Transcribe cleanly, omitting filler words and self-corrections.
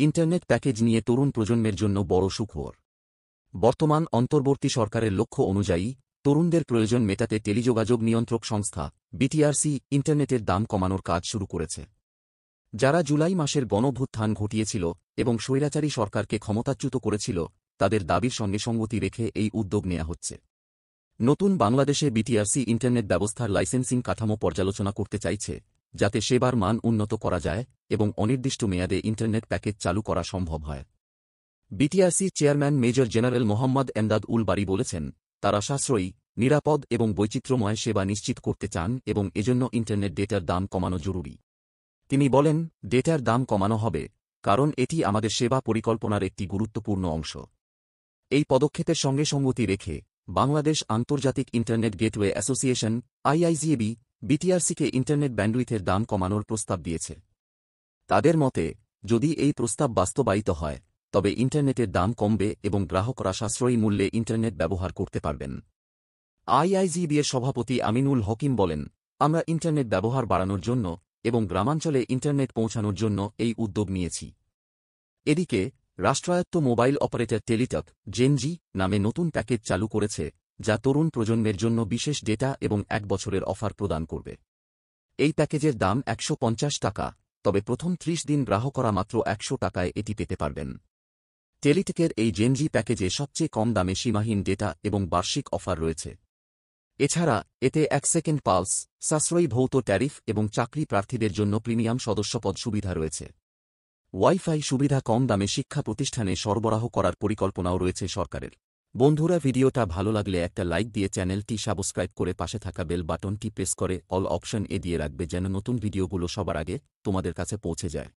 Internet package নিয়ে তরুণ প্রজন্মের জন্য বড় সুখবর। বর্তমান অন্তর্বর্তী সরকারের লক্ষ্য অনুযায়ী তরুণদের প্রয়োজন মেটাতে টেলিযোগাযোগ নিয়ন্ত্রক সংস্থা বিটিআরসি ইন্টারনেটের দাম কমানোর কাজ শুরু করেছে। যারা জুলাই মাসের গণভ্যুত্থান ঘটিয়েছিল এবং স্বৈরাচারী সরকারকে ক্ষমতাচ্যুত করেছিল, তাদের দাবির সঙ্গে সঙ্গতি রেখে এই উদ্যোগ নেওয়া হচ্ছে। নতুন বাংলাদেশে বিটিআরসি ইন্টারনেট ব্যবস্থার লাইসেন্সিং কাঠামো পর্যালোচনা করতে চাইছে, যাতে সেবার মান উন্নত করা যায় এবং অনির্দিষ্ট মেয়াদে ইন্টারনেট প্যাকেজ চালু করা সম্ভব হয়। BTRC chairman major general Mohammad Emdad ul Bari বলেছেন, তারা সাশ্রয়ী, নিরাপদ এবং বৈচিত্র্যময় সেবা নিশ্চিত করতে চান এবং এজন্য ইন্টারনেট ডেটার দাম কমানো জরুরি। তিনি বলেন, ডেটার দাম কমানো হবে কারণ এটি আমাদের সেবা পরিকল্পনার একটি গুরুত্বপূর্ণ অংশ। এই পদক্ষেপের সঙ্গে সঙ্গতি রেখে বাংলাদেশ আন্তর্জাতিক ইন্টারনেট গেটওয়ে অ্যাসোসিয়েশন আইআইজিএবি বিটিআরসিকে ইন্টারনেট ব্যান্ডউইথের দাম কমানোর প্রস্তাব দিয়েছে। তাদের মতে, যদি এই প্রস্তাব বাস্তবায়িত হয় তবে ইন্টারনেটের দাম কমবে এবং গ্রাহকরা সাশ্রয়ী মূল্যে ইন্টারনেট ব্যবহার করতে পারবেন। আইআইজিএবি-এর সভাপতি আমিনুল হকিম বলেন, আমরা ইন্টারনেট ব্যবহার বাড়ানোর জন্য এবং গ্রামাঞ্চলে ইন্টারনেট পৌঁছানোর জন্য এই উদ্যোগ নিয়েছি। এদিকে রাষ্ট্রায়ত্ত মোবাইল অপারেটর টেলিটক জেনজি নামে নতুন প্যাকেজ চালু করেছে, যা তরুণ প্রজন্মের জন্য বিশেষ ডেটা এবং 1 বছরের অফার প্রদান করবে। এই প্যাকেজের দাম 150 টাকা, তবে প্রথম 30 দিন গ্রাহকরা মাত্র 100 টাকায় এটি পেতে পারবেন। টেলিটকের এই জেনজি প্যাকেজে সবচেয়ে কম দামে সীমাহীন ডেটা এবং বার্ষিক অফার রয়েছে। এছাড়া এতে 1 সেকেন্ড পালস, সাশ্রয়ী ভৌত ট্যারিফ এবং চাকরি প্রার্থীদের জন্য প্রিমিয়াম সদস্যপদ সুবিধা রয়েছে। ওয়াইফাই সুবিধা কম দামে শিক্ষা প্রতিষ্ঠানে সরবরাহ করার পরিকল্পনাও রয়েছে সরকারের। বন্ধুরা, ভিডিওটা ভালো লাগলে একটা লাইক দিয়ে চ্যানেলটি সাবস্ক্রাইব করে পাশে থাকা বেল বাটনটি প্রেস করে অল অপশন দিয়ে রাখবে, যেন নতুন ভিডিওগুলো সবার আগে তোমাদের কাছে পৌঁছে যায়।